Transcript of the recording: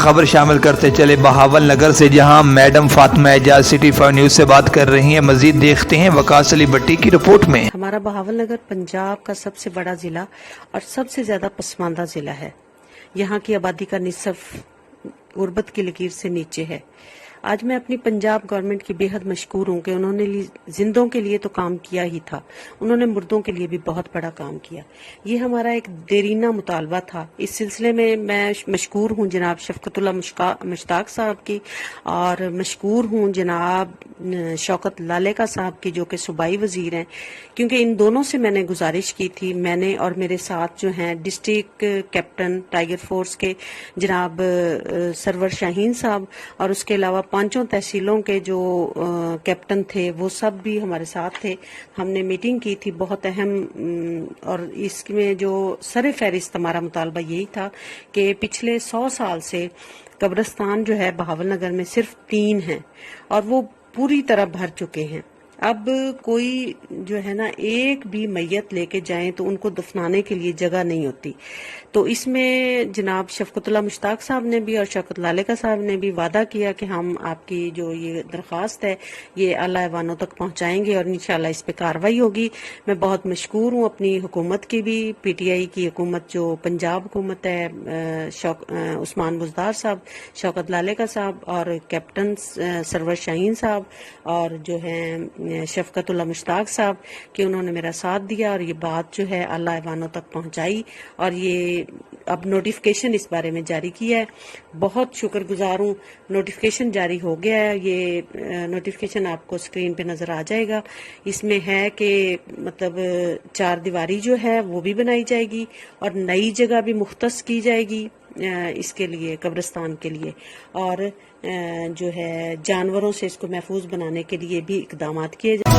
خبر شامل کرتے چلے بہاول نگر سے، جہاں میڈم فاطمہ اعجاز سٹی 5 نیوز سے بات کر رہی ہیں۔ مزید دیکھتے ہیں وقاص علی بٹی کی رپورٹ میں۔ ہمارا بہاول نگر پنجاب کا سب سے بڑا ضلع اور سب سے زیادہ پسماندہ ضلع ہے۔ یہاں کی آبادی کا نصف غربت کی لکیر سے نیچے ہے۔ آج میں اپنی پنجاب گورنمنٹ کی بے حد مشکور ہوں کہ انہوں نے زندوں کے لیے تو کام کیا ہی تھا، انہوں نے مردوں کے لیے بھی بہت بڑا کام کیا۔ یہ ہمارا ایک دیرینہ مطالبہ تھا۔ اس سلسلے میں مشکور ہوں جناب شفقت اللہ مشتاق صاحب کی، اور مشکور ہوں جناب شوکت لالے صاحب کی جو کہ صوبائی وزیر ہیں، کیونکہ ان دونوں سے میں نے گزارش کی تھی۔ میں نے اور میرے ساتھ جو ہیں ڈسٹرکٹ کیپٹن ٹائیگر فورس کے جناب سرور شاہین صاحب، اور اس کے علاوہ 5 تحصیلوں کے جو کیپٹن تھے وہ سب بھی ہمارے ساتھ تھے۔ ہم نے میٹنگ کی تھی بہت اہم، اور اس میں جو سر فہرست ہمارا مطالبہ یہی تھا کہ پچھلے 100 سال سے قبرستان جو ہے بہاول نگر میں صرف 3 ہیں اور وہ پوری طرح بھر چکے ہیں۔ اب کوئی جو ہے نا ایک بھی میت لے کے جائیں تو ان کو دفنانے کے لیے جگہ نہیں ہوتی۔ تو اس میں جناب شفقت اللہ مشتاق صاحب نے بھی اور شوکت لالے صاحب نے بھی وعدہ کیا کہ ہم آپ کی جو یہ درخواست ہے یہ اعلیٰ ایوانوں تک پہنچائیں گے اور انشاءاللہ اس پہ کارروائی ہوگی۔ میں بہت مشکور ہوں اپنی حکومت کی بھی، پی ٹی آئی کی حکومت جو پنجاب حکومت ہے، عثمان بزدار صاحب، شوکت لالے صاحب اور کیپٹن سرور شاہین صاحب اور جو ہیں شفقت اللہ مشتاق صاحب، کہ انہوں نے میرا ساتھ دیا اور یہ بات جو ہے اعلیٰ ایوانوں تک پہنچائی، اور یہ اب نوٹیفکیشن اس بارے میں جاری کیا ہے۔ بہت شکر گزار ہوں، نوٹیفکیشن جاری ہو گیا ہے۔ یہ نوٹیفکیشن آپ کو اسکرین پہ نظر آ جائے گا۔ اس میں ہے کہ مطلب 4 دیواری جو ہے وہ بھی بنائی جائے گی اور نئی جگہ بھی مختص کی جائے گی اس کے لیے، قبرستان کے لیے، اور جو ہے جانوروں سے اس کو محفوظ بنانے کے لیے بھی اقدامات کیے جائیں۔